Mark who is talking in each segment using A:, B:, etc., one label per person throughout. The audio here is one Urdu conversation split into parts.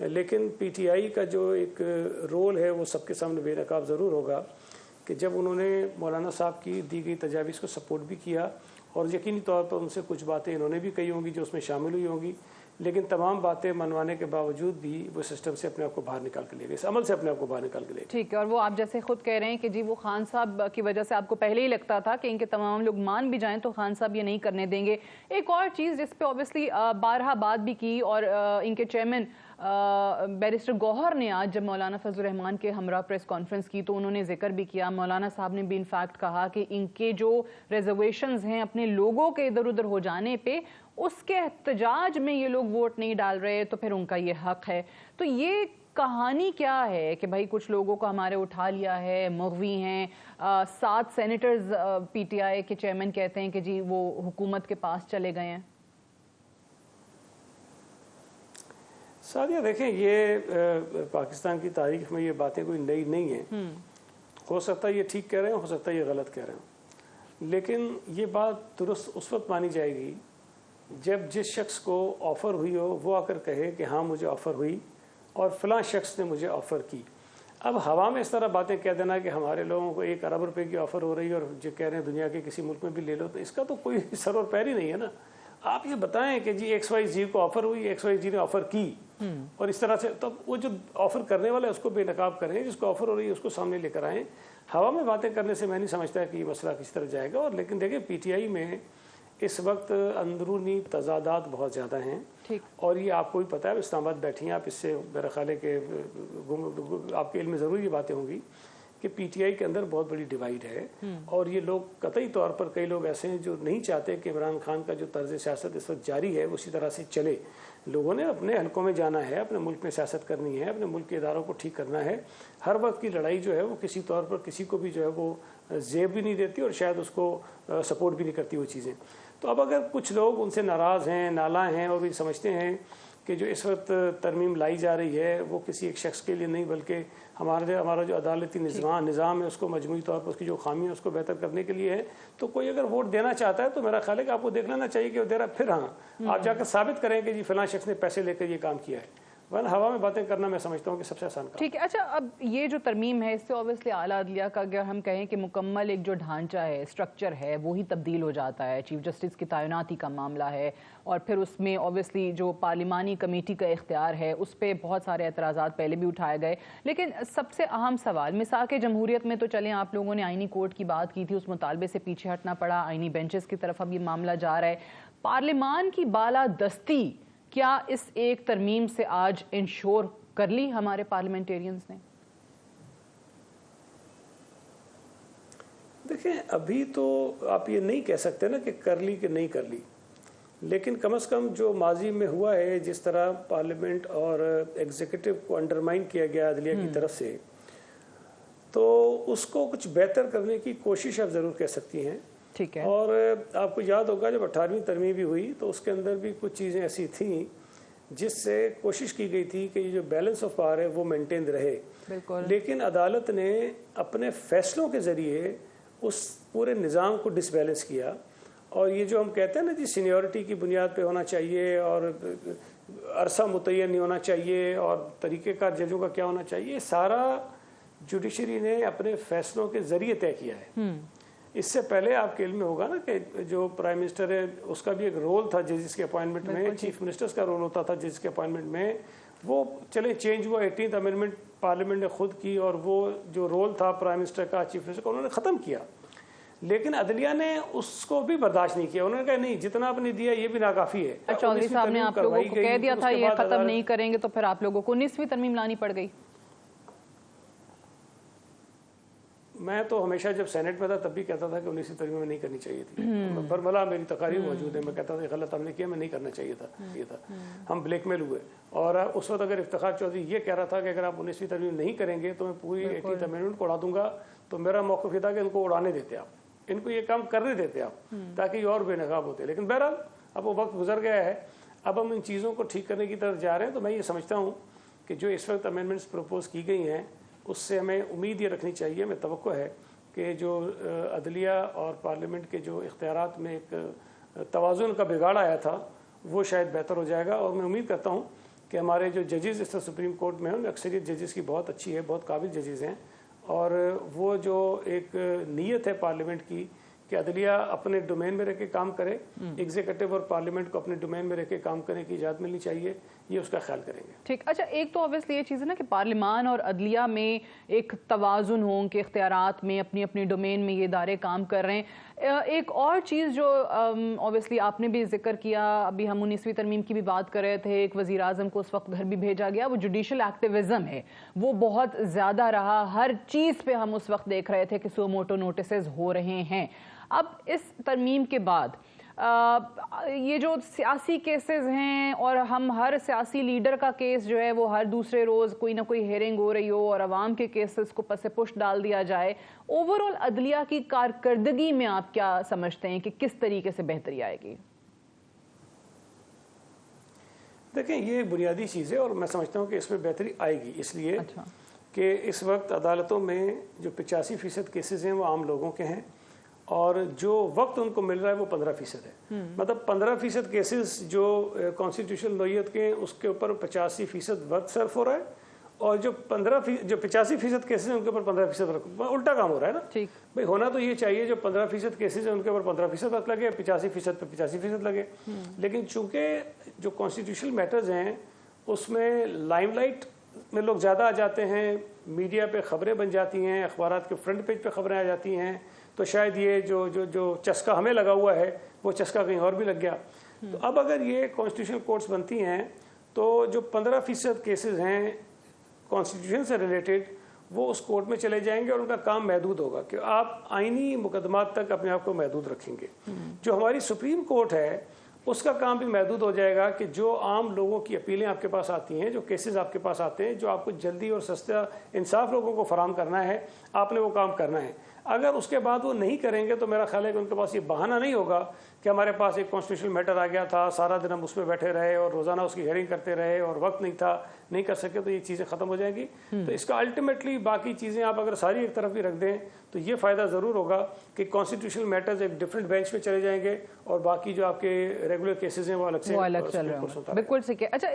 A: لیکن پی ٹی آئی کا جو ایک رول ہے وہ سب کے سامنے بے نقاب ضرور ہوگا کہ جب انہوں نے مولانا صاحب کی دی گئی تجاویز کو سپورٹ بھی کیا اور یقینی طور پر ان سے کچھ باتیں انہوں نے بھی کہی ہوں گی جو اس میں شامل ہوئی ہوں گی، لیکن تمام باتیں منوانے کے باوجود بھی وہ سسٹم سے اپنے آپ کو باہر نکال کے لے گئے، اس عمل سے اپنے آپ کو باہر نکال کے لے گئے۔
B: ٹھیک ہے، اور وہ آپ جیسے خود کہہ رہے ہیں کہ جی وہ خان صاحب کی وجہ سے آپ کو پہلے ہی لگتا تھا کہ ان کے تمام لوگ مان بھی جائیں تو خان صاحب یہ نہیں کرنے دیں گے۔ ایک اور چیز جس پہ اوبیسلی بارہا بات بھی کی اور ان کے چیئرمین بیرسٹر گوہر نے آج جب مولانا فضل الرحمان کے ہمراہ پریس کانفرنس کی تو انہوں نے ذکر بھی کیا، مولانا صاحب نے بھی انفیکٹ کہا کہ ان کے جو ریزرویشنز ہیں اپنے لوگوں کے ادھر ادھر ہو جانے پہ اس کے احتجاج میں یہ لوگ ووٹ نہیں ڈال رہے تو پھر ان کا یہ حق ہے۔ تو یہ کہانی کیا ہے کہ بھائی کچھ لوگوں کو ہمارے اٹھا لیا ہے، مغوی ہیں، 7 سینیٹرز پی ٹی آئی کے چیئرمین کہتے ہیں کہ جی وہ حکومت کے پاس چلے گئے ہیں۔
A: سعدیہ دیکھیں، یہ پاکستان کی تاریخ میں یہ باتیں کوئی نئی نہیں ہیں، ہو سکتا ہے یہ ٹھیک کہہ رہے ہیں، ہو سکتا ہے یہ غلط کہہ رہے ہیں، لیکن یہ بات درست اس وقت مانی جائے گی جب جس شخص کو آفر ہوئی ہو وہ آ کر کہے کہ ہاں مجھے آفر ہوئی اور فلاں شخص نے مجھے آفر کی۔ اب ہوا میں اس طرح باتیں کہہ دینا کہ ہمارے لوگوں کو 1 ارب روپے کی آفر ہو رہی ہے اور جو کہہ رہے ہیں دنیا کے کسی ملک میں بھی لے لو، تو اس کا تو کوئی سر اور پیر ہی نہیں ہے نا۔ آپ یہ بتائیں کہ جی XYZ کو آفر ہوئی، XYZ نے آفر کی، اور اس طرح سے تو وہ جو آفر کرنے والا ہے اس کو بے نقاب کریں، جس کو آفر ہو رہی ہے اس کو سامنے لے کر آئیں۔ ہوا میں باتیں کرنے سے میں نہیں سمجھتا کہ یہ مسئلہ کس طرح جائے گا۔ اور لیکن دیکھیں پی ٹی آئی میں اس وقت اندرونی تضادات بہت زیادہ ہیں، اور یہ آپ کو بھی پتہ ہے، اسلام آباد بیٹھی ہیں آپ، اس سے میرا خیال ہے کہ آپ کے علم میں ضرور یہ باتیں ہوں گی کہ پی ٹی آئی کے اندر بہت بڑی ڈیوائیڈ ہے، اور یہ لوگ قطعی طور پر کئی لوگ ایسے ہیں جو نہیں چاہتے کہ عمران خان کا جو طرز سیاست اس وقت جاری ہے اسی طرح سے چلے۔ لوگوں نے اپنے حلقوں میں جانا ہے، اپنے ملک میں سیاست کرنی ہے، اپنے ملک کے اداروں کو ٹھیک کرنا ہے۔ ہر وقت کی لڑائی جو ہے وہ کسی طور پر کسی کو بھی جو ہے وہ زیب بھی نہیں دیتی اور شاید اس کو سپورٹ بھی نہیں کرتی وہ چیزیں۔ تو اب اگر کچھ لوگ ان سے ناراض ہیں، نالاں ہیں، اور بھی سمجھتے ہیں کہ جو اس وقت ترمیم لائی جا رہی ہے وہ کسی ایک شخص کے لیے نہیں بلکہ ہمارا جو عدالتی نظام ہے اس کو مجموعی طور پر اس کی جو خامی ہے اس کو بہتر کرنے کے لیے ہے، تو کوئی اگر ووٹ دینا چاہتا ہے تو میرا خیال ہے کہ آپ کو دیکھ لینا چاہیے کہ وہ دے رہا، پھر ہاں آپ جا کر ثابت کریں کہ جی فلاں شخص نے پیسے لے کر یہ کام کیا ہے، ورنہ ہوا میں باتیں کرنا میں سمجھتا ہوں کہ سب سے آسان کام۔
B: ٹھیک ہے، اچھا اب یہ جو ترمیم ہے اس سے اوبیسلی اعلیٰ عدلیہ کا اگر ہم کہیں کہ مکمل ایک جو ڈھانچہ ہے، اسٹرکچر ہے، وہی تبدیل ہو جاتا ہے۔ چیف جسٹس کی تعیناتی کا معاملہ ہے، اور پھر اس میں اوبیسلی جو پارلیمانی کمیٹی کا اختیار ہے اس پہ بہت سارے اعتراضات پہلے بھی اٹھائے گئے، لیکن سب سے اہم سوال میثاق جمہوریت میں تو چلیں آپ لوگوں نے آئینی کورٹ کی بات کی تھی، اس مطالبے سے پیچھے ہٹنا پڑا، آئینی بینچز کی طرف اب یہ معاملہ جا رہا ہے۔ پارلیمان کی بالادستی کیا اس ایک ترمیم سے آج انشور کر لی ہمارے پارلیمنٹیرینز نے؟
A: دیکھیں ابھی تو آپ یہ نہیں کہہ سکتے نا کہ کر لی کہ نہیں کر لی، لیکن کم از کم جو ماضی میں ہوا ہے، جس طرح پارلیمنٹ اور ایگزیکٹو کو انڈرمائن کیا گیا عدلیہ کی طرف سے، تو اس کو کچھ بہتر کرنے کی کوشش آپ ضرور کہہ سکتی ہیں۔
B: ٹھیک ہے،
A: اور آپ کو یاد ہوگا جب 18ویں ترمیم بھی ہوئی تو اس کے اندر بھی کچھ چیزیں ایسی تھیں جس سے کوشش کی گئی تھی کہ یہ جو بیلنس آف پاور ہے وہ مینٹین رہے، لیکن عدالت نے اپنے فیصلوں کے ذریعے اس پورے نظام کو ڈس بیلنس کیا۔ اور یہ جو ہم کہتے ہیں نا جی سینیورٹی کی بنیاد پہ ہونا چاہیے اور عرصہ متعین نہیں ہونا چاہیے اور طریقہ کار ججوں کا کیا ہونا چاہیے، یہ سارا جوڈیشری نے اپنے فیصلوں کے ذریعے طے کیا ہے۔ اس سے پہلے آپ کے علم میں ہوگا نا کہ جو پرائم منسٹر ہے اس کا بھی ایک رول تھا ججز کے اپوائنٹمنٹ میں، چیف منسٹرز کا رول ہوتا تھا ججز کے اپوائنٹمنٹ میں، وہ چلیں چینج ہوا، 18th امینڈمنٹ پارلیمنٹ نے خود کی اور وہ جو رول تھا پرائم منسٹر کا، چیف منسٹر کا، انہوں نے ختم کیا، لیکن عدلیہ نے اس کو بھی برداشت نہیں کیا۔ انہوں نے کہا نہیں جتنا آپ نے دیا یہ بھی ناکافی ہے۔
B: چودھری صاحب نے آپ لوگوں کو کہہ دیا تھا یہ ختم نہیں کریں گے تو پھر آپ لوگوں کو 19ویں ترمیم لانی پڑ گئی۔
A: میں تو ہمیشہ جب سینٹ میں تھا تب بھی کہتا تھا کہ 19ویں ترمیم میں نہیں کرنی چاہیے تھی، برملا میری تقاریر موجود ہے، میں کہتا تھا غلط ہم نے کیا، میں نہیں کرنا چاہیے تھا، ہم بلیک میل ہوئے۔ اور اس وقت اگر افتخار چودھری یہ کہہ رہا تھا کہ اگر آپ 19ویں ترمیم نہیں کریں گے تو میں پوری 18th امینڈمنٹ کو اڑا دوں گا، تو میرا موقف یہ تھا کہ ان کو اڑانے دیتے آپ، ان کو یہ کام کرنے دیتے آپ تاکہ یہ اور بے نقاب ہوتے۔ لیکن بہرحال اب وہ وقت گزر گیا ہے، اب ہم ان چیزوں کو ٹھیک کرنے کی طرف جا رہے ہیں۔ تو میں یہ سمجھتا ہوں کہ جو اس وقت امینڈمنٹس پروپوز کی گئی ہیں اس سے ہمیں امید یہ رکھنی چاہیے، ہمیں توقع ہے کہ جو عدلیہ اور پارلیمنٹ کے جو اختیارات میں ایک توازن کا بگاڑ آیا تھا وہ شاید بہتر ہو جائے گا، اور میں امید کرتا ہوں کہ ہمارے جو ججز اس طرح سپریم کورٹ میں ہیں ان میں اکثریت ججز کی بہت اچھی ہے, بہت قابل ججز ہیں, اور وہ جو ایک نیت ہے پارلیمنٹ کی کہ عدلیہ اپنے ڈومین میں رہ کے کام کرے, ایگزیکٹو اور پارلیمنٹ کو اپنے ڈومین میں رہ کے کام کرنے کی اجازت ملنی چاہیے, یہ اس کا خیال کریں گے.
B: ٹھیک. اچھا, ایک تو اوبیسلی یہ چیز ہے نا کہ پارلیمان اور عدلیہ میں ایک توازن ہو, ان کے اختیارات میں اپنی اپنی ڈومین میں یہ ادارے کام کر رہے ہیں. ایک اور چیز جو اوبیسلی آپ نے بھی ذکر کیا, ابھی ہم 19ویں ترمیم کی بھی بات کر رہے تھے, ایک وزیر اعظم کو اس وقت گھر بھی بھیجا گیا, وہ جوڈیشل ایکٹیویزم ہے, وہ بہت زیادہ رہا. ہر چیز پہ ہم اس وقت دیکھ رہے تھے کہ سو موٹو نوٹسز ہو رہے ہیں. اب اس ترمیم کے بعد یہ جو سیاسی کیسز ہیں, اور ہم ہر سیاسی لیڈر کا کیس جو ہے وہ ہر دوسرے روز کوئی نہ کوئی ہیئرنگ ہو رہی ہو اور عوام کے کیسز کو پس پش ڈال دیا جائے, اوورآل عدلیہ کی کارکردگی میں آپ کیا سمجھتے ہیں کہ کس طریقے سے بہتری آئے گی؟
A: دیکھیں, یہ بنیادی چیز ہے اور میں سمجھتا ہوں کہ اس میں بہتری آئے گی, اس لیے کہ اس وقت عدالتوں میں جو 85% کیسز ہیں وہ عام لوگوں کے ہیں, اور جو وقت ان کو مل رہا ہے وہ 15% ہے. مطلب 15% کیسز جو کانسٹیٹیوشنل نوعیت کے ہیں اس کے اوپر 85% وقت صرف ہو رہا ہے, اور جو 85% کیسز ہیں ان کے اوپر 15% وقت, الٹا کام ہو رہا ہے نا. بھائی ہونا تو یہ چاہیے جو 15% کیسز ہیں ان کے اوپر 15% وقت لگے, 85% پہ 85% لگے. لیکن چونکہ جو کانسٹیٹیوشنل میٹرز ہیں اس میں لائم لائٹ میں لوگ زیادہ آ جاتے ہیں, میڈیا پہ خبریں بن جاتی ہیں, اخبارات کے فرنٹ پیج پہ خبریں آ جاتی ہیں, تو شاید یہ جو چسکا ہمیں لگا ہوا ہے وہ چسکا کہیں اور بھی لگ گیا. تو اب اگر یہ کانسٹیٹیوشنل کورٹس بنتی ہیں تو جو 15% کیسز ہیں کانسٹیٹیوشن سے ریلیٹڈ وہ اس کورٹ میں چلے جائیں گے, اور ان کا کام محدود ہوگا کہ آپ آئینی مقدمات تک اپنے آپ کو محدود رکھیں گے. جو ہماری سپریم کورٹ ہے اس کا کام بھی محدود ہو جائے گا کہ جو عام لوگوں کی اپیلیں آپ کے پاس آتی ہیں, جو کیسز آپ کے پاس آتے ہیں, جو آپ کو جلدی اور سستا انصاف لوگوں کو فراہم کرنا ہے, آپ نے وہ کام کرنا ہے. اگر اس کے بعد وہ نہیں کریں گے تو میرا خیال ہے کہ ان کے پاس یہ بہانہ نہیں ہوگا کہ ہمارے پاس ایک کانسٹیٹیوشنل میٹر آ گیا تھا, سارا دن ہم اس میں بیٹھے رہے اور روزانہ اس کی ہیئرنگ کرتے رہے اور وقت نہیں تھا, نہیں کر سکے, تو یہ چیزیں ختم ہو جائیں گی. تو اس کا الٹیمیٹلی باقی چیزیں آپ اگر ساری ایک طرف بھی رکھ دیں تو یہ فائدہ ضرور ہوگا کہ کانسٹیٹیوشنل میٹرز ایک ڈفرینٹ بینچ پہ چلے جائیں گے, اور باقی جو آپ کے ریگولر کیسز ہیں وہ الگ سے
B: چل رہے ہیں. بالکل ٹھیک ہے. اچھا,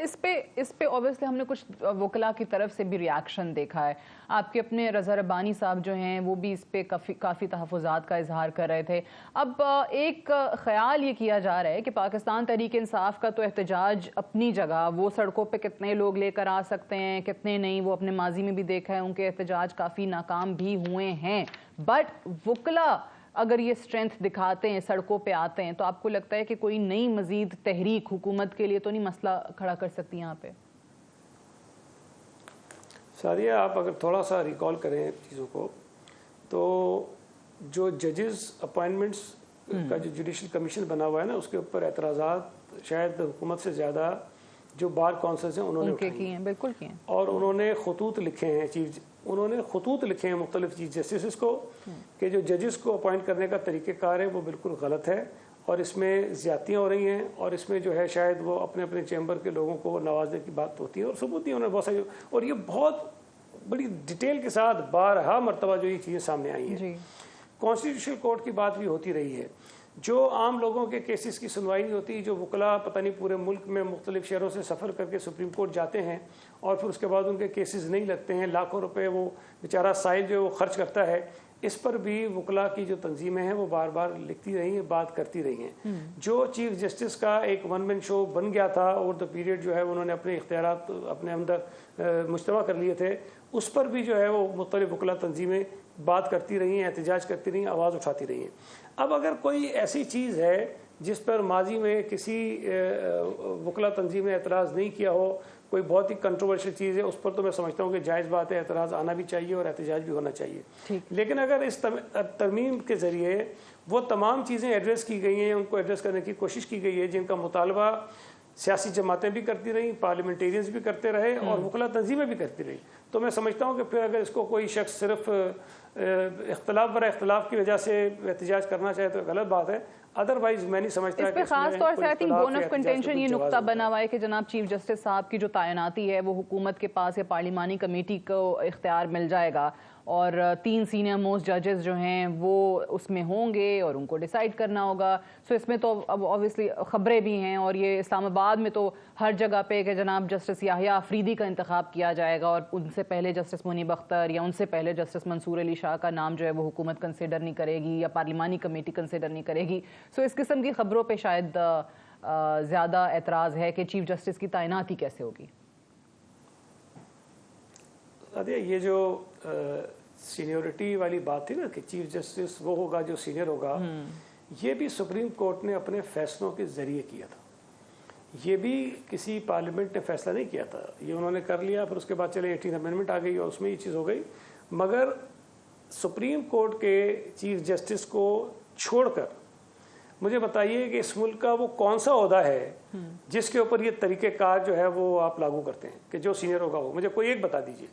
B: اس پہ اوبیسلی ہم نے کچھ وکلاء کی طرف سے بھی ریاکشن دیکھا ہے. آپ کے اپنے رضا ربانی صاحب جو ہیں وہ بھی اس پہ کافی تحفظات کا اظہار کر رہے تھے. اب ایک خیال یہ کیا جا رہا ہے کہ پاکستان تحریک انصاف کا تو احتجاج اپنی جگہ, وہ سڑکوں پہ کتنے لوگ لے کر آ سکتے ہیں کتنے نہیں, وہ اپنے ماضی میں بھی دیکھا ہے, ان کے احتجاج کافی ناکام بھی ہوئے ہیں. بٹ وکلاء اگر یہ اسٹرینتھ دکھاتے ہیں, سڑکوں پہ آتے ہیں, تو آپ کو لگتا ہے کہ کوئی نئی مزید تحریک حکومت کے لیے تو نہیں مسئلہ کھڑا کر سکتی یہاں پہ؟
A: سعدیہ, آپ اگر تھوڑا سا ریکال کریں چیزوں کو, تو جو ججز اپائنٹمنٹس کا جو جوڈیشل کمیشن بنا ہوا ہے نا, اس کے اوپر اعتراضات شاید حکومت سے زیادہ جو بار کونسلز ہیں انہوں نے
B: کی ہیں, بالکل کی ہیں,
A: اور انہوں نے خطوط لکھے ہیں مختلف چیف جسٹسز کو کہ جو ججز کو اپوائنٹ کرنے کا طریقہ کار ہے وہ بالکل غلط ہے, اور اس میں زیادتیاں ہو رہی ہیں, اور اس میں جو ہے شاید وہ اپنے چیمبر کے لوگوں کو نوازنے کی بات ہوتی ہے, اور ثبوت بھی انہوں نے بہت ساری, اور یہ بہت بڑی ڈیٹیل کے ساتھ بارہا مرتبہ جو یہ چیزیں سامنے آئی ہیں. کانسٹیٹیوشنل کورٹ کی بات بھی ہوتی رہی ہے, جو عام لوگوں کے کیسز کی سنوائی نہیں ہوتی, جو وکلاء پتہ نہیں پورے ملک میں مختلف شہروں سے سفر کر کے سپریم کورٹ جاتے ہیں اور پھر اس کے بعد ان کے کیسز نہیں لگتے ہیں, لاکھوں روپے وہ بیچارہ سائل جو وہ خرچ کرتا ہے, اس پر بھی وکلاء کی جو تنظیمیں ہیں وہ بار بار لکھتی رہی ہیں, بات کرتی رہی ہیں. جو چیف جسٹس کا ایک ون مین شو بن گیا تھا اوور دا پیریڈ, جو ہے انہوں نے اپنے اختیارات اپنے اندر مجتمع کر لیے تھے, اس پر بھی جو ہے وہ مختلف وکلاء تنظیمیں بات کرتی رہی ہیں, احتجاج کرتی رہی ہیں, آواز اٹھاتی رہی ہیں. اب اگر کوئی ایسی چیز ہے جس پر ماضی میں کسی وکلاء تنظیم نے اعتراض نہیں کیا ہو, کوئی بہت ہی کنٹروورشل چیز ہے, اس پر تو میں سمجھتا ہوں کہ جائز بات ہے, اعتراض آنا بھی چاہیے اور احتجاج بھی ہونا چاہیے. لیکن اگر اس ترمیم کے ذریعے وہ تمام چیزیں ایڈریس کی گئی ہیں, ان کو ایڈریس کرنے کی کوشش کی گئی ہے جن کا مطالبہ سیاسی جماعتیں بھی کرتی رہیں, پارلیمنٹیرینز بھی کرتے رہے, اور وکلاء تنظیمیں بھی کرتی رہی, تو میں سمجھتا ہوں کہ پھر اگر اس کو کوئی شخص صرف اختلاف برائے اختلاف کی وجہ سے احتجاج کرنا چاہے تو غلط بات ہے. ادروائز میں نہیں سمجھتا
B: اس پہ خاص طور سے I think bone of contention یہ نقطہ بنا ہوا ہے کہ جناب چیف جسٹس صاحب کی جو تعیناتی ہے وہ حکومت کے پاس یا پارلیمانی کمیٹی کو اختیار مل جائے گا, اور 3 سینئر موسٹ ججز جو ہیں وہ اس میں ہوں گے اور ان کو ڈیسائیڈ کرنا ہوگا. سو اس میں تو اب اوبیسلی خبریں بھی ہیں, اور یہ اسلام آباد میں تو ہر جگہ پہ کہ جناب جسٹس یحییٰ آفریدی کا انتخاب کیا جائے گا, اور ان سے پہلے جسٹس منیب اختر یا ان سے پہلے جسٹس منصور علی شاہ کا نام جو ہے وہ حکومت کنسیڈر نہیں کرے گی یا پارلیمانی کمیٹی کنسیڈر نہیں کرے گی. سو اس قسم کی خبروں پہ شاید زیادہ اعتراض ہے کہ چیف جسٹس کی تعیناتی کیسے ہوگی.
A: یہ جو سینیورٹی والی بات تھی نا کہ چیف جسٹس وہ ہوگا جو سینئر ہوگا, یہ بھی سپریم کورٹ نے اپنے فیصلوں کے ذریعے کیا تھا. یہ بھی کسی پارلیمنٹ نے فیصلہ نہیں کیا تھا, یہ انہوں نے کر لیا, پھر اس کے بعد چلے 18th امینڈمنٹ آ گئی اور اس میں یہ چیز ہو گئی. مگر سپریم کورٹ کے چیف جسٹس کو چھوڑ کر مجھے بتائیے کہ اس ملک کا وہ کون سا عہدہ ہے جس کے اوپر یہ طریقہ کار جو ہے وہ آپ لاگو کرتے ہیں کہ جو سینئر ہوگا وہ, مجھے کوئی ایک بتا دیجیے.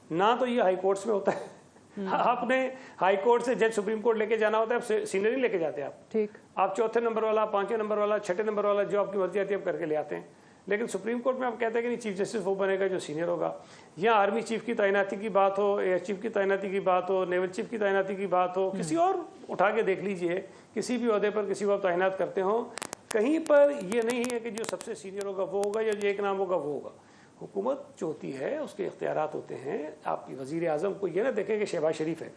A: نہ تو یہ ہائی کورٹس میں ہوتا ہے, آپ نے ہائی کورٹ سے جج سپریم کورٹ لے کے جانا ہوتا ہے, سینئر نہیں لے کے جاتے آپ. ٹھیک, آپ 4تھے نمبر والا, 5ویں نمبر والا, 6ٹھے نمبر والا جو آپ کی مرضی آتی ہے آپ کر کے لے آتے ہیں. لیکن سپریم کورٹ میں آپ کہتے ہیں کہ نہیں چیف جسٹس وہ بنے گا جو سینئر ہوگا. یا آرمی چیف کی تعیناتی کی بات ہو, ایئر چیف کی تعیناتی کی بات ہو, نیول چیف کی تعیناتی کی بات ہو, کسی اور اٹھا کے دیکھ لیجئے, کسی بھی عہدے پر کسی کو آپ تعینات کرتے ہوں, کہیں پر یہ نہیں ہے کہ جو سب سے سینئر ہوگا وہ ہوگا یا جو ایک نام ہوگا وہ ہوگا. حکومت جو ہوتی ہے اس کے اختیارات ہوتے ہیں. آپ کی وزیر اعظم کو یہ نہ دیکھیں کہ شہباز شریف ہے.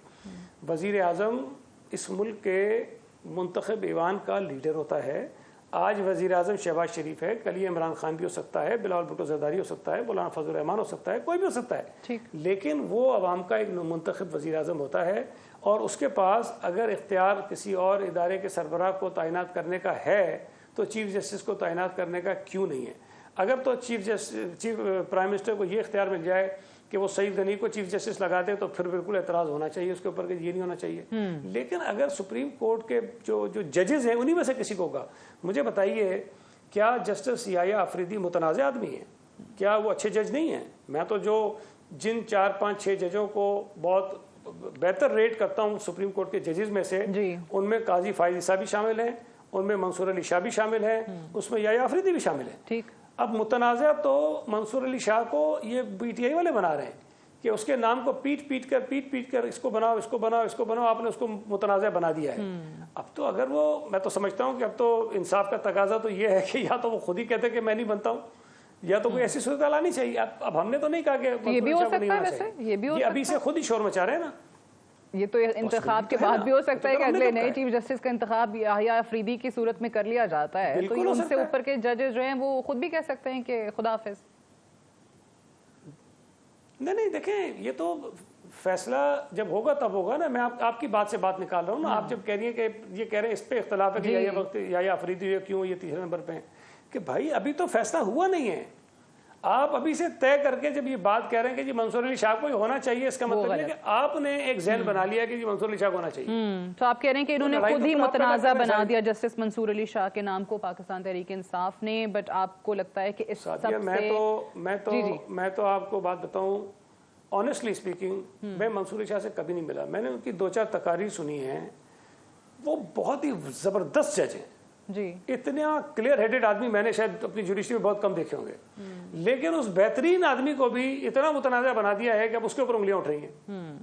A: وزیر اعظم اس ملک کے منتخب ایوان کا لیڈر ہوتا ہے. آج وزیر اعظم شہباز شریف ہے, کل یہ عمران خان بھی ہو سکتا ہے, بلاول بھٹو زرداری ہو سکتا ہے, مولانا فضل الرحمان ہو سکتا ہے, کوئی بھی ہو سکتا ہے. لیکن وہ عوام کا ایک منتخب وزیر اعظم ہوتا ہے, اور اس کے پاس اگر اختیار کسی اور ادارے کے سربراہ کو تعینات کرنے کا ہے تو چیف جسٹس کو تعینات کرنے کا کیوں نہیں ہے. اگر تو چیف پرائم منسٹر کو یہ اختیار مل جائے کہ وہ سعید غنی کو چیف جسٹس لگا دے تو پھر بالکل اعتراض ہونا چاہیے اس کے اوپر کہ یہ نہیں ہونا چاہیے. لیکن اگر سپریم کورٹ کے جو ججز ہیں انہی میں سے کسی کو ہوگا, مجھے بتائیے کیا جسٹس یحییٰ آفریدی متنازع آدمی ہیں؟ کیا وہ اچھے جج نہیں ہیں؟ میں تو جن 4 5 6 ججوں کو بہت بہتر ریٹ کرتا ہوں سپریم کورٹ کے ججز میں سے, ان میں قاضی فائز عیسیٰ بھی شامل ہیں, ان میں منصور علی شاہ بھی شامل ہیں, اس میں یحییٰ آفریدی بھی شامل ہیں. ٹھیک, اب متنازع تو منصور علی شاہ کو یہ پی ٹی آئی والے بنا رہے ہیں کہ اس کے نام کو پیٹ کر اس کو بناؤ, اس کو بناؤ, اس کو بناؤ, آپ نے اس کو متنازع بنا دیا ہے. اب تو اگر وہ, میں تو سمجھتا ہوں کہ اب تو انصاف کا تقاضا تو یہ ہے کہ یا تو وہ خود ہی کہتے کہ میں نہیں بنتا ہوں, یا تو کوئی ایسی صورتحال آنی چاہیے. اب ہم نے تو نہیں کہا کہ
B: یہ بھی ہو سکتا ہے, ویسے
A: یہ ابھی سے خود ہی شور مچا رہے ہیں نا.
B: یہ تو انتخاب کے بعد بھی ہو سکتا ہے کہ اگلے نئے چیف جسٹس کا انتخاب یحییٰ آفریدی کی صورت میں کر لیا جاتا ہے, تو ان سے اوپر کے ججز جو ہیں وہ خود بھی کہہ سکتے ہیں کہ خدا حافظ.
A: نہیں دیکھیں, یہ تو فیصلہ جب ہوگا تب ہوگا نا. میں آپ کی بات سے بات نکال رہا ہوں نا. آپ جب کہہ رہی ہیں کہ یہ کہہ رہے ہیں اس پہ اختلاف ہے کہ یحییٰ آفریدی کیوں یہ 3 نمبر پہ ہیں, کہ بھائی ابھی تو فیصلہ ہوا نہیں ہے. آپ ابھی سے طے کر کے جب یہ بات کہہ رہے ہیں کہ جی منصور علی شاہ کو ہونا چاہیے, اس کا مطلب ہے کہ آپ نے ایک ذہن بنا لیا کہ جی منصور علی شاہ کو ہونا چاہیے.
B: تو آپ کہہ رہے ہیں کہ انہوں نے خود ہی متنازع بنا دیا جسٹس منصور علی شاہ کے نام کو پاکستان تحریک انصاف نے. بٹ آپ کو لگتا ہے کہ اس سب سے
A: میں تو آپ کو بات بتاؤں, آنیسٹلی اسپیکنگ میں منصور علی شاہ سے کبھی نہیں ملا. میں نے ان کی 2-4 تقاریر سنی ہیں, وہ بہت ہی زبردست جج ہیں. اتنا کلیئر ہیڈڈ آدمی میں نے شاید اپنی جوڈیشری میں بہت کم دیکھے ہوں گے, لیکن اس بہترین آدمی کو بھی اتنا متنازع بنا دیا ہے کہ اب اس کے اوپر انگلیاں اٹھ رہی ہیں.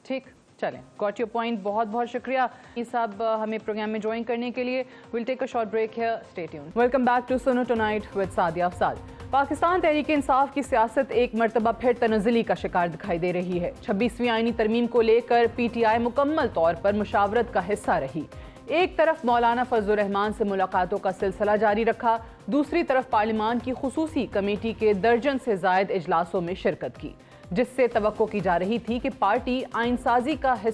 B: ٹھیک, چلیں, گاٹ یور پوائنٹ. بہت بہت شکریہ صاحب ہمیں پروگرام میں جوائن کرنے کے لیے. We'll take a short break here, stay tuned. Welcome back to Suno tonight with Sadia Afzal. Pakistan Tehreek Insaf کی سیاست ایک مرتبہ پھر تنزلی کا شکار دکھائی دے رہی ہے. 26ویں آئینی ترمیم کو لے کر پی ٹی آئی مکمل طور پر مشاورت کا حصہ رہی. ایک طرف مولانا فضل الرحمان سے ملاقاتوں کا سلسلہ جاری رکھا, دوسری طرف پارلیمان کی خصوصی کمیٹی کے درجن سے زائد اجلاسوں میں شرکت کی, جس سے توقع کی جا رہی تھی کہ پارٹی آئین سازی کا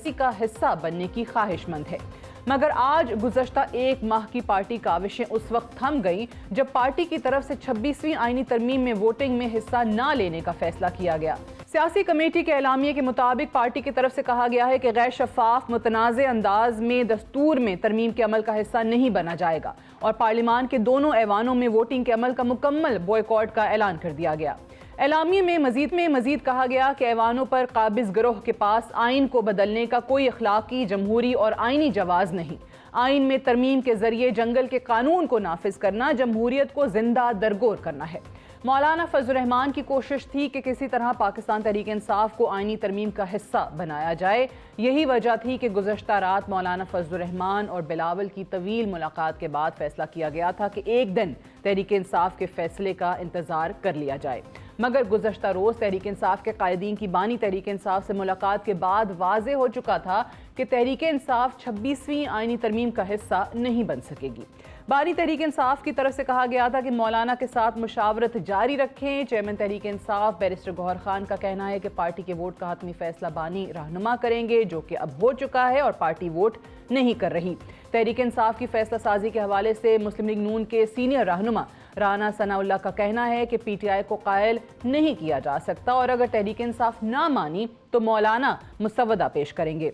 B: حصہ بننے کی خواہش مند ہے. مگر آج گزشتہ 1 ماہ کی پارٹی کاوشیں اس وقت تھم گئیں جب پارٹی کی طرف سے 26ویں آئینی ترمیم میں ووٹنگ میں حصہ نہ لینے کا فیصلہ کیا گیا. سیاسی کمیٹی کے اعلامیے کے مطابق پارٹی کی طرف سے کہا گیا ہے کہ غیر شفاف متنازع انداز میں دستور میں ترمیم کے عمل کا حصہ نہیں بنا جائے گا, اور پارلیمان کے دونوں ایوانوں میں ووٹنگ کے عمل کا مکمل بوائیکاٹ کا اعلان کر دیا گیا. اعلامیے میں مزید کہا گیا کہ ایوانوں پر قابض گروہ کے پاس آئین کو بدلنے کا کوئی اخلاقی, جمہوری اور آئینی جواز نہیں. آئین میں ترمیم کے ذریعے جنگل کے قانون کو نافذ کرنا جمہوریت کو زندہ درگور کرنا ہے. مولانا فضل الرحمان کی کوشش تھی کہ کسی طرح پاکستان تحریک انصاف کو آئینی ترمیم کا حصہ بنایا جائے. یہی وجہ تھی کہ گزشتہ رات مولانا فضل الرحمان اور بلاول کی طویل ملاقات کے بعد فیصلہ کیا گیا تھا کہ ایک دن تحریک انصاف کے فیصلے کا انتظار کر لیا جائے. مگر گزشتہ روز تحریک انصاف کے قائدین کی بانی تحریک انصاف سے ملاقات کے بعد واضح ہو چکا تھا کہ تحریک انصاف 26ویں آئینی ترمیم کا حصہ نہیں بن سکے گی. بانی تحریک انصاف کی طرف سے کہا گیا تھا کہ مولانا کے ساتھ مشاورت جاری رکھیں. چیئرمین تحریک انصاف بیرسٹر گوہر خان کا کہنا ہے کہ پارٹی کے ووٹ کا حتمی فیصلہ بانی رہنما کریں گے، جو کہ اب ہو چکا ہے اور پارٹی ووٹ نہیں کر رہی. تحریک انصاف کی فیصلہ سازی کے حوالے سے مسلم لیگ نون کے سینئر رہنما رانا ثناء اللہ کا کہنا ہے کہ پی ٹی آئی کو قائل نہیں کیا جا سکتا اور اگر تحریک انصاف نہ مانی تو مولانا مسودہ پیش کریں گے.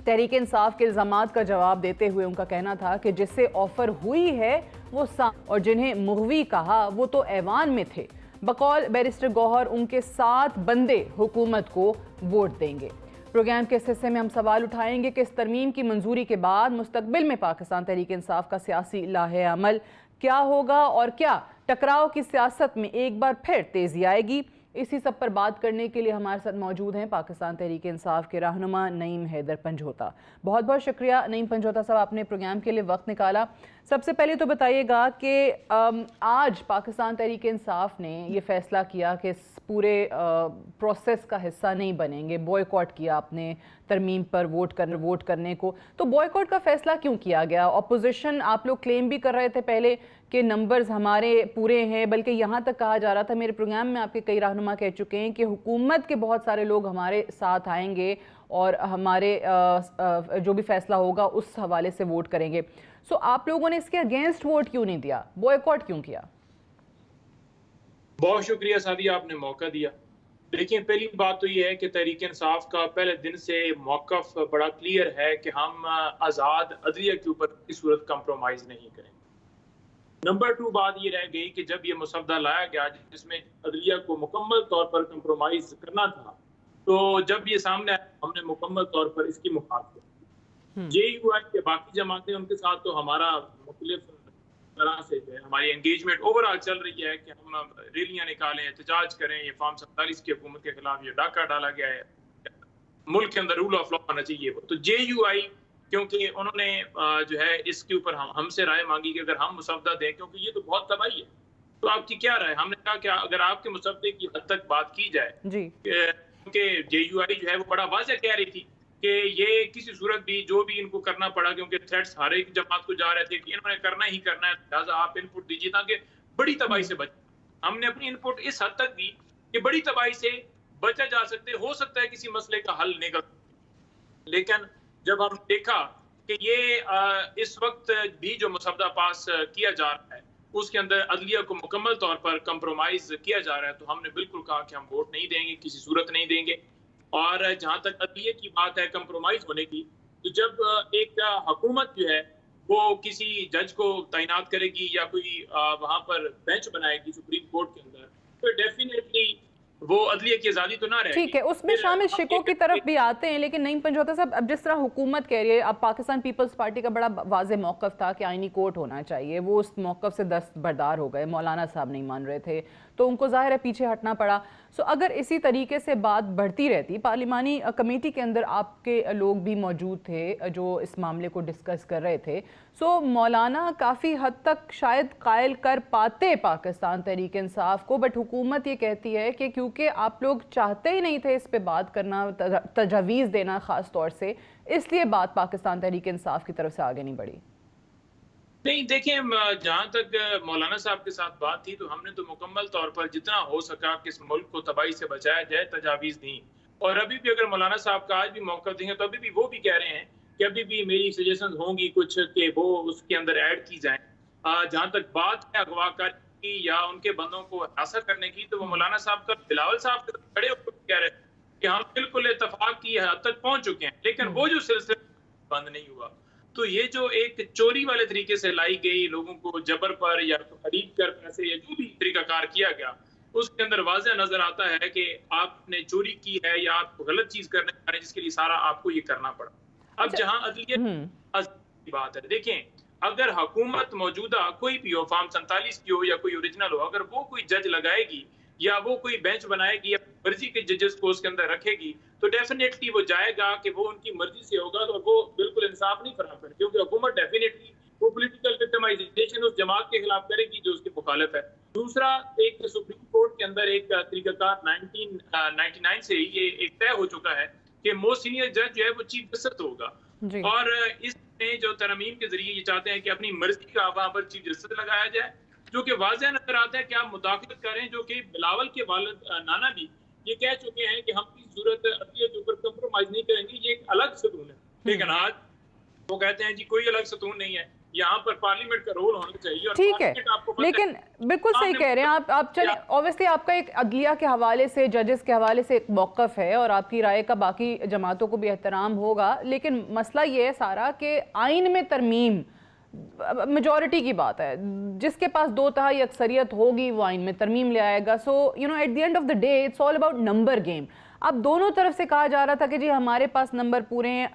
B: تحریک انصاف کے الزامات کا جواب دیتے ہوئے ان کا کہنا تھا کہ جس سے آفر ہوئی ہے وہ اور جنہیں مغوی کہا وہ تو ایوان میں تھے. بقول بیرسٹر گوہر ان کے 7 بندے حکومت کو ووٹ دیں گے. پروگرام کے اس حصے میں ہم سوال اٹھائیں گے کہ اس ترمیم کی منظوری کے بعد مستقبل میں پاکستان تحریک انصاف کا سیاسی لاہ عمل کیا ہوگا اور کیا ٹکراؤ کی سیاست میں ایک بار پھر تیزی آئے گی. اسی سب پر بات کرنے کے لیے ہمارے ساتھ موجود ہیں پاکستان تحریک انصاف کے رہنما نعیم حیدر پنجھوتا. بہت بہت شکریہ نعیم پنجھوتا صاحب، آپ نے پروگرام کے لیے وقت نکالا. سب سے پہلے تو بتائیے گا کہ آج پاکستان تحریک انصاف نے یہ فیصلہ کیا کہ اس پورے پروسیس کا حصہ نہیں بنیں گے، بوائے کاٹ کیا اپنے ترمیم پر ووٹ کرنے کو. تو بوائے کاٹ کا فیصلہ کیوں کیا گیا؟ اپوزیشن آپ لوگ کلیم بھی کر رہے تھے پہلے کہ نمبرز ہمارے پورے ہیں، بلکہ یہاں تک کہا جا رہا تھا، میرے پروگرام میں آپ کے کئی رہنما کہہ چکے ہیں کہ حکومت کے بہت سارے لوگ ہمارے ساتھ آئیں گے اور ہمارے جو بھی فیصلہ ہوگا اس حوالے سے ووٹ کریں گے. سو آپ لوگوں نے اس کے اگینسٹ ووٹ کیوں نہیں دیا، بوائے کاٹ کیوں کیا؟
C: بہت شکریہ سعدیہ، آپ نے موقع دیا. دیکھیں، پہلی بات تو یہ ہے کہ تحریک انصاف کا پہلے دن سے موقف بڑا کلیئر ہے کہ ہم آزاد عدلیہ کے اوپر کسی صورت کمپرومائز نہیں کریں. نمبر 2 بات یہ رہ گئی کہ جب یہ مسودہ لایا گیا جس میں عدلیہ کو مکمل طور پر کمپرومائز کرنا تھا، تو جب یہ سامنے آیا ہم نے مکمل طور پر اس کی مخالفت کی. جے یو آئی کے باقی جماعتیں ان کے ساتھ تو ہمارا مختلف طرح سے ہماری انگیجمنٹ اوورآل چل رہی ہے کہ ہم ریلیاں نکالیں، احتجاج کریں. یہ فارم 47 کی حکومت کے خلاف یہ ڈاکہ ڈالا گیا ہے، ملک کے اندر رول آف لا ہونا چاہیے. تو جے یو آئی کیونکہ انہوں نے جو ہے اس کے اوپر ہم سے رائے مانگی کہ اگر ہم مسودہ دیں، کیونکہ یہ تو بہت تباہی ہے، تو آپ کی کیا رائے؟ ہم نے کہا کہ اگر آپ کے مسودے کی حد تک بات کی جائے، کیونکہ جے یو آئی جو ہے وہ بڑا واضح کہہ رہی تھی کہ یہ کسی صورت بھی جو بھی ان کو کرنا پڑا، کیونکہ تھریٹس ہر ایک جماعت کو جا رہے تھے کہ انہوں نے کرنا ہی کرنا ہے، لہٰذا آپ ان پٹ دیجیے تاکہ بڑی تباہی سے بچیں. ہم نے اپنی ان پٹ اس حد تک دی کہ بڑی تباہی سے بچا جا سکتے، ہو سکتا ہے کسی مسئلے کا حل نکل. لیکن جب ہم دیکھا کہ یہ اس وقت بھی جو مسودہ پاس کیا جا رہا ہے اس کے اندر عدلیہ کو مکمل طور پر کمپرومائز کیا جا رہا ہے، تو ہم نے بالکل کہا کہ ہم ووٹ نہیں دیں گے، کسی صورت نہیں دیں گے. اور جہاں تک عدلیہ کی بات ہے کمپرومائز ہونے کی، تو جب ایک حکومت جو ہے وہ کسی جج کو تعینات کرے گی یا کوئی وہاں پر بینچ بنائے گی سپریم کورٹ کے اندر، تو ڈیفینیٹلی وہ عدلیہ کی آزادی تو نہ رہے گی.
B: ٹھیک ہے، اس میں شامل شکوں کی طرف بھی آتے ہیں، لیکن نعیم پنجھوتا صاحب اب جس طرح حکومت کہہ رہی ہے، اب پاکستان پیپلز پارٹی کا بڑا واضح موقف تھا کہ آئینی کورٹ ہونا چاہیے، وہ اس موقف سے دستبردار ہو گئے، مولانا صاحب نہیں مان رہے تھے تو ان کو ظاہر ہے پیچھے ہٹنا پڑا. سو اگر اسی طریقے سے بات بڑھتی رہتی، پارلیمانی کمیٹی کے اندر آپ کے لوگ بھی موجود تھے جو اس معاملے کو ڈسکس کر رہے تھے، سو مولانا کافی حد تک شاید قائل کر پاتے پاکستان تحریک انصاف کو، بٹ حکومت یہ کہتی ہے کہ کیونکہ آپ لوگ چاہتے ہی نہیں تھے اس پہ بات کرنا، تجاویز دینا خاص طور سے، اس لیے بات پاکستان تحریک انصاف کی طرف سے آگے نہیں بڑھی.
C: نہیں، دیکھیں، جہاں تک مولانا صاحب کے ساتھ بات تھی تو ہم نے تو مکمل طور پر جتنا ہو سکا کہ اس ملک کو تباہی سے بچایا جائے تجاویز دیں. اور ابھی بھی اگر مولانا صاحب کا آج بھی موقف دیں گے تو ابھی بھی وہ بھی کہہ رہے ہیں کہ ابھی بھی میری سجیشنز ہوں گی کچھ کہ وہ اس کے اندر ایڈ کی جائیں. جہاں تک بات ہے اغوا کاری کی یا ان کے بندوں کو ہراساں کرنے کی، تو وہ مولانا صاحب کا بلاول صاحب کے کھڑے ہو کر کہہ رہے ہیں کہ ہم بالکل اتفاق کی حد تک پہنچ چکے ہیں، لیکن وہ جو سلسلہ بند نہیں ہوا. تو یہ جو ایک چوری والے طریقے سے لائی گئی، لوگوں کو جبر پر یا خرید کر پیسے یا جو بھی طریقہ کار کیا گیا، اس کے اندر واضح نظر آتا ہے کہ آپ نے چوری کی ہے یا آپ غلط چیز کرنے جا رہے ہیں جس کے لیے سارا آپ کو یہ کرنا پڑا. اب جہاں عدلیہ کی بات ہے، دیکھیں اگر حکومت موجودہ کوئی بھی ہو، فارم 47 کی ہو یا کوئی اوریجنل ہو، اگر وہ کوئی جج لگائے گی یا وہ کوئی بینچ بنائے گی یا مرضی کے ججز کو اس کے اندر رکھے گی تو ڈیفینیٹلی وہ جائے گا کہ وہ ان کی مرضی سے ہوگا، تو وہ بالکل انصاف نہیں فراہم کرے، کیونکہ حکومت ڈیفینیٹلی وہ پولیٹیکل وکٹمائزیشن اس جماعت کے خلاف کرے گی جو اس کے مخالف ہے۔ دوسرا، ایک سپریم کورٹ کے اندر ایک طریقہ کار 1999 سے یہ ایک طے ہو چکا ہے کہ موسٹ سینئر جج جو ہے وہ چیف جسٹس ہوگا، اور اس میں جو ترمیم کے ذریعے یہ چاہتے ہیں کہ اپنی مرضی کا وہاں پر چیف جسٹس لگایا جائے، جو کہ واضح نظر آتا ہے کہ آپ مداخلت کریں، جو کہ بلاول کے والد نانا بھی یہ کہہ چکے ہیں کہ ہم کی صورت عدلیہ کے اوپر کمپرومائز نہیں کریں گے، یہ ایک الگ ستون ہے، لیکن آج وہ کہتے ہیں جی کوئی الگ ستون نہیں ہے، یہاں پر پارلیمنٹ کا رول ہونا چاہیے۔ اور
B: ٹھیک ہے، لیکن بالکل صحیح کہہ رہے ہیں آپ چلیں، اوبیسلی آپ کا ایک عدلیہ کے حوالے سے، ججز کے حوالے سے ایک موقف ہے اور آپ کی رائے کا باقی جماعتوں کو بھی احترام ہوگا، لیکن مسئلہ یہ ہے سارا کہ آئین میں ترمیم میجورٹی کی بات ہے، جس کے پاس 2/3 اکثریت ہوگی وہ آئین میں ترمیم لے آئے گا۔ So at the end of the day it's all about number game. اب دونوں طرف سے کہا جا رہا تھا کہ جی ہمارے پاس نمبر پورے ہیں،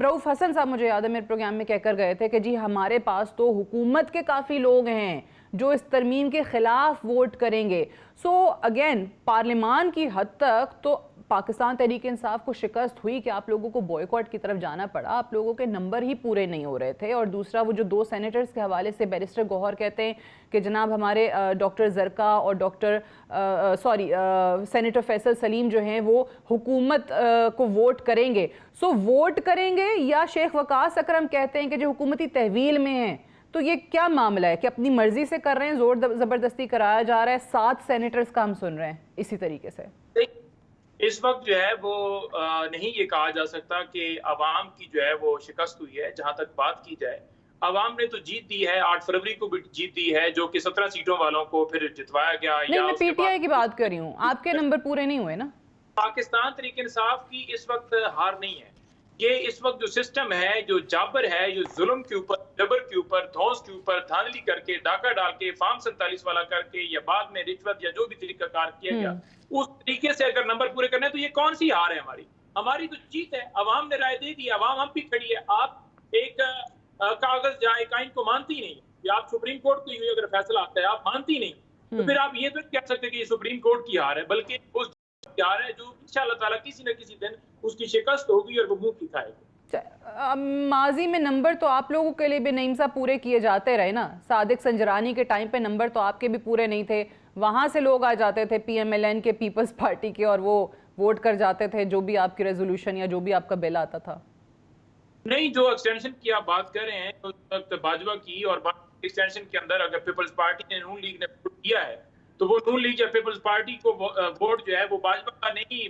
B: رؤف حسن صاحب مجھے یاد ہے میرے پروگرام میں کہہ کر گئے تھے کہ جی ہمارے پاس تو حکومت کے کافی لوگ ہیں جو اس ترمیم کے خلاف ووٹ کریں گے۔ سو اگین پارلیمان کی حد تک تو پاکستان تحریک انصاف کو شکست ہوئی کہ آپ لوگوں کو بوائیکاٹ کی طرف جانا پڑا، آپ لوگوں کے نمبر ہی پورے نہیں ہو رہے تھے۔ اور دوسرا وہ جو 2 سینیٹرز کے حوالے سے بیرسٹر گوہر کہتے ہیں کہ جناب ہمارے ڈاکٹر زرکا اور سینیٹر فیصل سلیم جو ہیں وہ حکومت کو ووٹ کریں گے۔ سو ووٹ کریں گے یا شیخ وقاص اکرم کہتے ہیں کہ جو حکومتی تحویل میں ہیں، تو یہ کیا معاملہ ہے کہ اپنی مرضی سے کر رہے ہیں، زور زبردستی کرایا جا رہا ہے؟ 7 سینیٹرز کا ہم سن رہے ہیں اسی طریقے سے۔
C: اس وقت جو ہے وہ نہیں یہ کہا جا سکتا کہ عوام کی جو ہے وہ شکست ہوئی ہے۔ جہاں تک بات کی جائے، عوام نے تو جیت دی ہے، 8 فروری کو بھی جیت دی ہے، جو کہ 17 سیٹوں والوں کو پھر جتوایا گیا۔
B: نہیں، میں پی ٹی آئی کی بات کر رہی ہوں، آپ کے نمبر پورے نہیں ہوئے نا۔
C: پاکستان تحریک انصاف کی اس وقت ہار نہیں ہے، یہ اس وقت جو سسٹم ہے، جو جابر ہے، جو ظلم کے اوپر، جبر کے اوپر، دھونس کے اوپر، دھاندلی کر کے، ڈاکہ ڈال کے، فارم 47 والا کر کے، یا بعد میں رشوت یا جو بھی طریقہ کار کیا گیا، اس طریقے سے اگر نمبر پورے کرنے تو یہ کون سی ہار ہے ہماری تو جیت ہے۔ عوام نے رائے دے دی، عوام ہم بھی کھڑی ہے۔ آپ ایک کاغذ یا ایک آئین کو مانتی نہیں، یا آپ سپریم کورٹ کی اگر فیصلہ آتا ہے آپ مانتی نہیں، تو پھر آپ یہ تو کہہ سکتے کہ یہ سپریم کورٹ کی ہار ہے، بلکہ اس ہار ہے جو انشاءاللہ تعالیٰ کسی نہ کسی دن اس کی شکست ہوگی اور وہ منہ کی کھائے گی۔
B: ماضی میں نمبر تو آپ لوگوں کے لیے بھی نعیم صاحب پورے کیے جاتے رہے نا، صادق سنجرانی کے ٹائم پہ نمبر تو آپ کے بھی پورے نہیں تھے، وہاں سے لوگ آ جاتے تھے پی ایم ایل این کے، پیپلز پارٹی کے، اور وہ ووٹ کر جاتے تھے جو بھی آپ کی ریزولوشن یا جو بھی آپ کا بل آتا تھا۔
C: نہیں، جو ایکسٹینشن کی آپ بات کر رہے ہیں اس وقت باجوہ کی، اور ایکسٹینشن کے اندر اگر پیپلز پارٹی نے، نون لیگ نے ووٹ کیا ہے تو وہ نون لیگ یا پیپلز پارٹی کو ووٹ جو ہے وہ باجوہ کا نہیں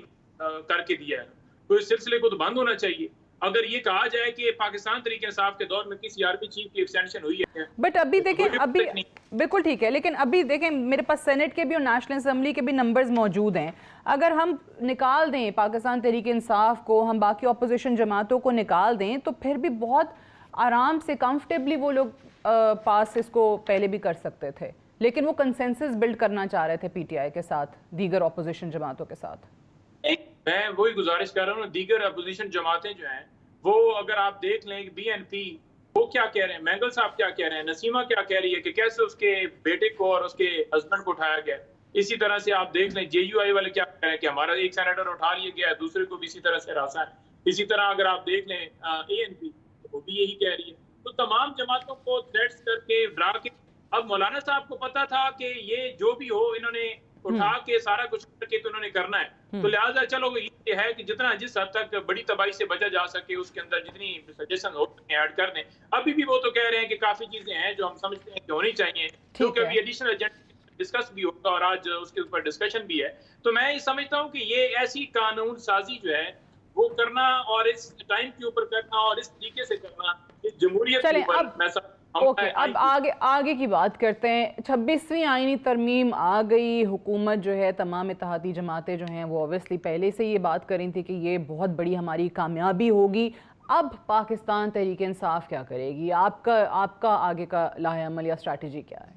C: کر کے دیا ہے، تو اس سلسلے کو تو بند ہونا چاہیے۔ اگر یہ کہا جائے کہ پاکستان تحریک انصاف کے دور میں کسی آرمی چیف کی ایکسٹینشن ہوئی ہے،
B: بٹ ابھی دیکھیں، ابھی بالکل ٹھیک ہے، لیکن ابھی دیکھیں میرے پاس سینٹ کے بھی اور نیشنل اسمبلی کے بھی نمبرز موجود ہیں، اگر ہم نکال دیں پاکستان تحریک انصاف کو، ہم باقی اپوزیشن جماعتوں کو نکال دیں، تو پھر بھی بہت آرام سے کمفرٹیبلی وہ لوگ پاس اس کو پہلے بھی کر سکتے تھے، لیکن وہ کنسنسس بلڈ کرنا چاہ رہے تھے پی ٹی آئی کے ساتھ، دیگر اپوزیشن جماعتوں کے ساتھ۔
C: میں وہی گزارش کر رہا ہوں، دیگر اپوزیشن جماعتیں جو ہیں وہ اگر آپ دیکھ لیں بی این پی وہ کیا کہہ رہے ہیں، مینگل صاحب کیا کہہ رہے ہیں، نسیمہ کیا کہہ رہی ہے کہ کیسے اس کے بیٹے کو اور اس کے ہسبینڈ کو اٹھایا گیا، اسی طرح سے آپ دیکھ لیں جے یو آئی والے کیا کہہ رہے ہیں کہ ہمارا ایک سینیٹر اٹھا لیا گیا ہے، دوسرے کو بھی اسی طرح سے ہراساں ہے، اسی طرح اگر آپ دیکھ لیں اے این پی وہ بھی یہی کہہ رہی ہے، تو تمام جماعتوں کو تھریٹس کر کے ڈرا کے، اب مولانا صاحب کو پتا تھا کہ یہ جو بھی ہو انہوں نے اٹھا کے سارا کچھ کر کے تو انہوں نے کرنا ہے، تو لہٰذا چلو یہ ہے کہ جتنا جس حد تک بڑی تباہی سے بچا جا سکے اس کے اندر جتنی سجیشن ہو ایڈ کر دیں۔ ابھی بھی وہ تو کہہ رہے ہیں کہ کافی چیزیں ہیں جو ہم سمجھتے ہیں کہ ہونی چاہیے، کیونکہ ابھی ایڈیشنل ایجنڈا ڈسکس بھی ہوگا اور آج اس کے اوپر ڈسکشن بھی ہے، تو میں یہ سمجھتا ہوں کہ یہ ایسی قانون سازی جو ہے وہ کرنا اور اس ٹائم کے اوپر کرنا اور اس طریقے سے کرنا اس جمہوریت کے اوپر میں
B: اوکے، اب آگے کی بات کرتے ہیں۔ 26ویں آئینی ترمیم آ گئی، حکومت جو ہے، تمام اتحادی جماعتیں جو ہیں وہ اوبویسلی پہلے سے یہ بات کر رہی تھی کہ یہ بہت بڑی ہماری کامیابی ہوگی۔ اب پاکستان تحریک انصاف کیا کرے گی؟ آپ کا آگے کا لاہ عمل یا اسٹریٹجی کیا ہے؟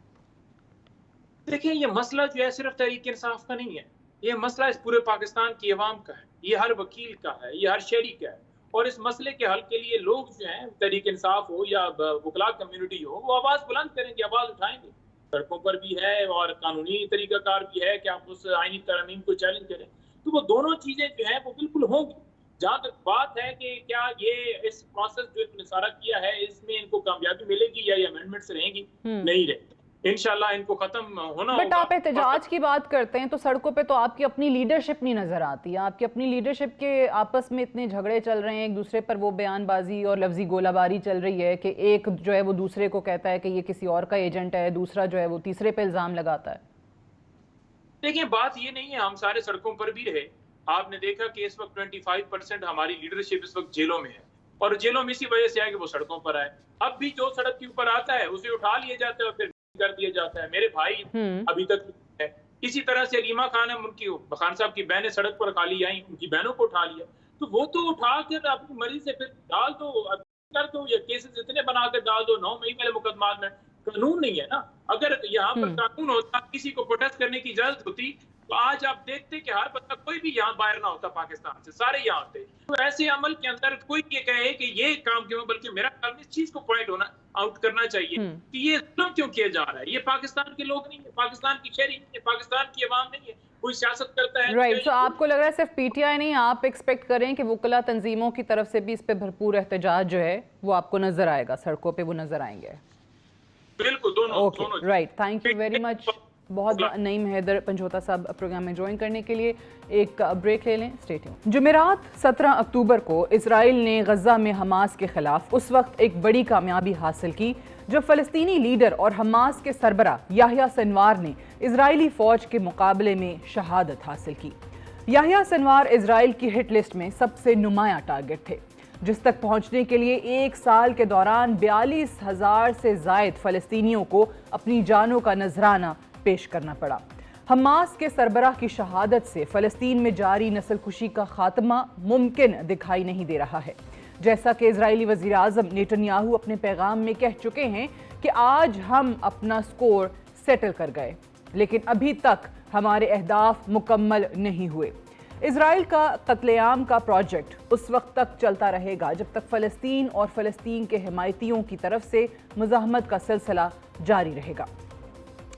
C: دیکھیں، یہ مسئلہ جو ہے صرف تحریک انصاف کا نہیں ہے، یہ مسئلہ اس پورے پاکستان کی عوام کا ہے، یہ ہر وکیل کا ہے، یہ ہر شہری کا ہے، اور اس مسئلے کے حل کے لیے لوگ جو ہیں تحریک انصاف ہو یا وکلاء کمیونٹی ہو وہ آواز بلند کریں گے, آواز اٹھائیں گے. سڑکوں پر بھی ہے اور قانونی طریقہ کار بھی ہے کہ آپ اس آئینی ترمیم کو چیلنج کریں, تو وہ دونوں چیزیں جو ہیں وہ بالکل ہوں گی. جہاں تک بات ہے کہ کیا یہ اس پروسیس جو انہوں نے سارا کیا ہے اس میں ان کو کامیابی ملے گی یا یہ امینڈمنٹس رہیں گی, نہیں رہیں گی. انشاءاللہ ان کو ختم ہونا ہوگا.
B: بٹ آپ احتجاج کی بات کرتے ہیں تو سڑکوں پہ تو آپ کی اپنی لیڈرشپ نہیں نظر آتی ہے. آپ کی اپنی لیڈرشپ کے آپس میں اتنے جھگڑے چل رہے ہیں, ایک دوسرے پر وہ بیان بازی اور لفظی گولہ باری چل رہی ہے کہ ایک جو ہے وہ دوسرے کو کہتا ہے کہ یہ کسی اور کا ایجنٹ ہے, دوسرا جو ہے وہ تیسرے پہ الزام لگاتا ہے.
C: دیکھیں بات یہ نہیں ہے, ہم سارے سڑکوں پر بھی رہے. آپ نے دیکھا کہ اس وقت 25% ہماری لیڈرشپ اس وقت جیلوں میں ہے, اور جیلوں میں اسی وجہ سے ہے کہ وہ سڑکوں پر آئے. اب بھی جو سڑک کے اوپر آتا ہے اسے اٹھا لیا جاتا ہے اور پھر کر دیا جاتا ہے. میرے بھائی ابھی تک ہے. اسی طرح سے علیمہ خان ان کی خان صاحب کی بہنیں سڑک پر خالی آئیں, ان کی بہنوں کو اٹھا لیا, تو وہ تو اٹھا کر اپنی مرضی سے پھر ڈال دو, کر دو, یا کیسز اتنے بنا کر ڈال دو. 9 مئی والے مقدمات میں قانون نہیں ہے نا. اگر یہاں پر قانون ہوتا, کسی کو پروٹیسٹ کرنے کی اجازت ہوتی, تو آج آپ دیکھتے کہ ہر بندہ کوئی بھی یہاں باہر نہ ہوتا پاکستان سے, سارے یہاں ہوتے. تو ایسے عمل کے اندر کوئی یہ کہے کہ یہ کام کیوں, بلکہ میرا خیال میں اس چیز کو پوائنٹ ہونا آؤٹ کرنا چاہیے کہ یہ ظلم کیوں کیا جا رہا ہے. یہ پاکستان کے لوگ نہیں ہے, پاکستان کی شہری نہیں ہے, پاکستان کی عوام نہیں ہے, کوئی سیاست کرتا ہے.
B: رائٹ, تو آپ کو لگ رہا ہے صرف پی ٹی آئی نہیں, آپ ایکسپیکٹ کریں کہ وکلا تنظیموں کی طرف سے بھی اس پہ بھرپور احتجاج جو ہے وہ آپ کو نظر آئے گا, سڑکوں پہ وہ نظر آئیں گے.
C: بالکل دونوں.
B: Right, thank you very much. بہت نعیم حیدر پنجھوتا صاحب پروگرام میں جوائن کرنے کے لیے. ایک بریک لے لیں, اسٹے ٹیون. جمعرات 17 اکتوبر کو اسرائیل نے غزہ میں حماس کے خلاف اس وقت ایک بڑی کامیابی حاصل کی جب فلسطینی لیڈر اور حماس کے سربراہ یحییٰ سنوار نے اسرائیلی فوج کے مقابلے میں شہادت حاصل کی. یحییٰ سنوار اسرائیل کی ہٹ لسٹ میں سب سے نمایاں ٹارگٹ تھے, جس تک پہنچنے کے لیے ایک سال کے دوران 42,000 سے زائد فلسطینیوں کو اپنی جانوں کا نذرانہ پیش کرنا پڑا. حماس کے سربراہ کی شہادت سے فلسطین میں جاری نسل کشی کا خاتمہ ممکن دکھائی نہیں دے رہا ہے. جیسا کہ اسرائیلی وزیر اعظم نیتن یاہو اپنے پیغام میں کہہ چکے ہیں کہ آج ہم اپنا سکور سیٹل کر گئے, لیکن ابھی تک ہمارے اہداف مکمل نہیں ہوئے. اسرائیل کا قتل عام کا پروجیکٹ اس وقت تک چلتا رہے گا جب تک فلسطین اور فلسطین کے حمایتیوں کی طرف سے مزاحمت کا سلسلہ جاری رہے گا.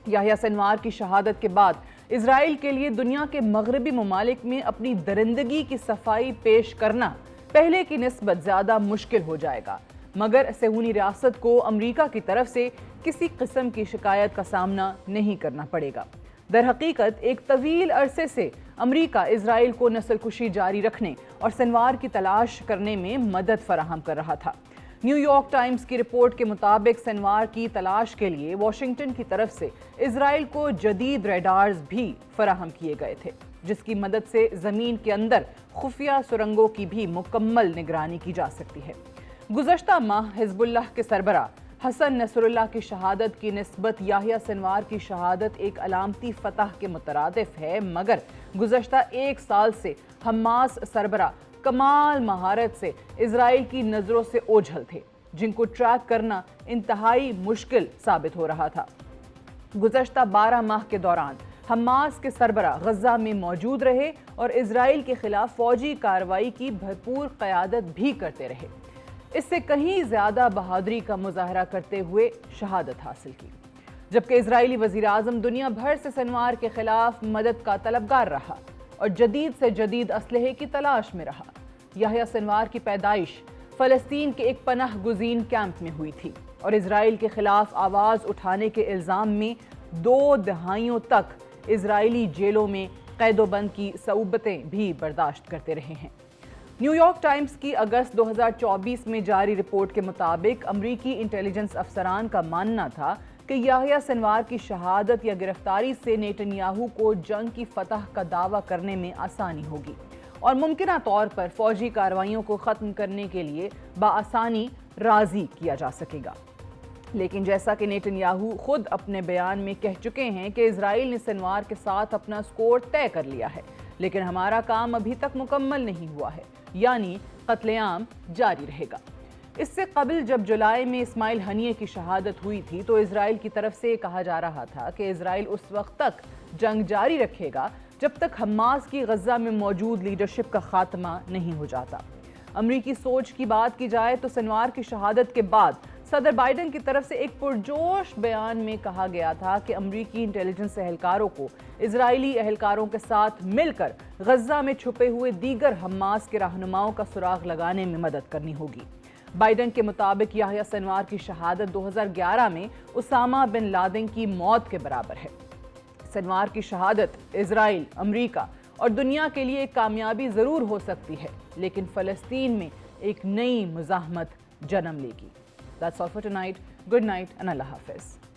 B: یحییٰ سنوار کی شہادت کے بعد اسرائیل کے لیے دنیا کے مغربی ممالک میں اپنی درندگی کی صفائی پیش کرنا پہلے کی نسبت زیادہ مشکل ہو جائے گا, مگر صہیونی ریاست کو امریکہ کی طرف سے کسی قسم کی شکایت کا سامنا نہیں کرنا پڑے گا. در حقیقت ایک طویل عرصے سے امریکہ اسرائیل کو نسل کشی جاری رکھنے اور سنوار کی تلاش کرنے میں مدد فراہم کر رہا تھا. نیو یارک ٹائمز کی رپورٹ کے مطابق سنوار کی تلاش کے لیے واشنگٹن کی طرف سے اسرائیل کو جدید ریڈارز بھی فراہم کیے گئے تھے, جس کی مدد سے زمین کے اندر خفیہ سرنگوں کی بھی مکمل نگرانی کی جا سکتی ہے. گزشتہ ماہ حزب اللہ کے سربراہ حسن نصر اللہ کی شہادت کی نسبت یحییٰ سنوار کی شہادت ایک علامتی فتح کے مترادف ہے, مگر گزشتہ ایک سال سے حماس سربراہ کمال مہارت سے اسرائیل کی نظروں سے اوجھل تھے, جن کو ٹریک کرنا انتہائی مشکل ثابت ہو رہا تھا. گزشتہ 12 ماہ کے دوران حماس کے سربراہ غزہ میں موجود رہے اور اسرائیل کے خلاف فوجی کارروائی کی بھرپور قیادت بھی کرتے رہے. اس سے کہیں زیادہ بہادری کا مظاہرہ کرتے ہوئے شہادت حاصل کی, جبکہ اسرائیلی وزیر اعظم دنیا بھر سے سنوار کے خلاف مدد کا طلبگار رہا اور جدید سے جدید اسلحے کی تلاش میں رہا. یحییٰ سنوار کی پیدائش فلسطین کے ایک پناہ گزین کیمپ میں ہوئی تھی اور اسرائیل کے خلاف آواز اٹھانے کے الزام میں 2 دہائیوں تک اسرائیلی جیلوں میں قید و بند کی صعوبتیں بھی برداشت کرتے رہے ہیں. نیو یارک ٹائمز کی اگست 2024 میں جاری رپورٹ کے مطابق امریکی انٹیلیجنس افسران کا ماننا تھا کہ یحییٰ سنوار کی شہادت یا گرفتاری سے نیتن یاہو کو جنگ کی فتح کا دعویٰ کرنے میں آسانی ہوگی اور ممکنہ طور پر فوجی کارروائیوں کو ختم کرنے کے لیے بآسانی راضی کیا جا سکے گا. لیکن جیسا کہ نیتن یاہو خود اپنے بیان میں کہہ چکے ہیں کہ اسرائیل نے سنوار کے ساتھ اپنا سکور طے کر لیا ہے, لیکن ہمارا کام ابھی تک مکمل نہیں ہوا ہے, یعنی قتل عام جاری رہے گا. اس سے قبل جب جولائی میں اسماعیل ہنیے کی شہادت ہوئی تھی تو اسرائیل کی طرف سے کہا جا رہا تھا کہ اسرائیل اس وقت تک جنگ جاری رکھے گا جب تک حماس کی غزہ میں موجود لیڈرشپ کا خاتمہ نہیں ہو جاتا. امریکی سوچ کی بات کی جائے تو سنوار کی شہادت کے بعد صدر بائیڈن کی طرف سے ایک پرجوش بیان میں کہا گیا تھا کہ امریکی انٹیلیجنس اہلکاروں کو اسرائیلی اہلکاروں کے ساتھ مل کر غزہ میں چھپے ہوئے دیگر حماس کے رہنماؤں کا سراغ لگانے میں مدد کرنی ہوگی۔ بائیڈن کے مطابق یحییٰ سنوار کی شہادت 2011 میں اسامہ بن لادن کی موت کے برابر ہے۔ سنوار کی شہادت اسرائیل، امریکہ اور دنیا کے لیے ایک کامیابی ضرور ہو سکتی ہے، لیکن فلسطین میں ایک نئی مزاحمت جنم لے گی۔ That's all for tonight. Good night and Allah Hafiz.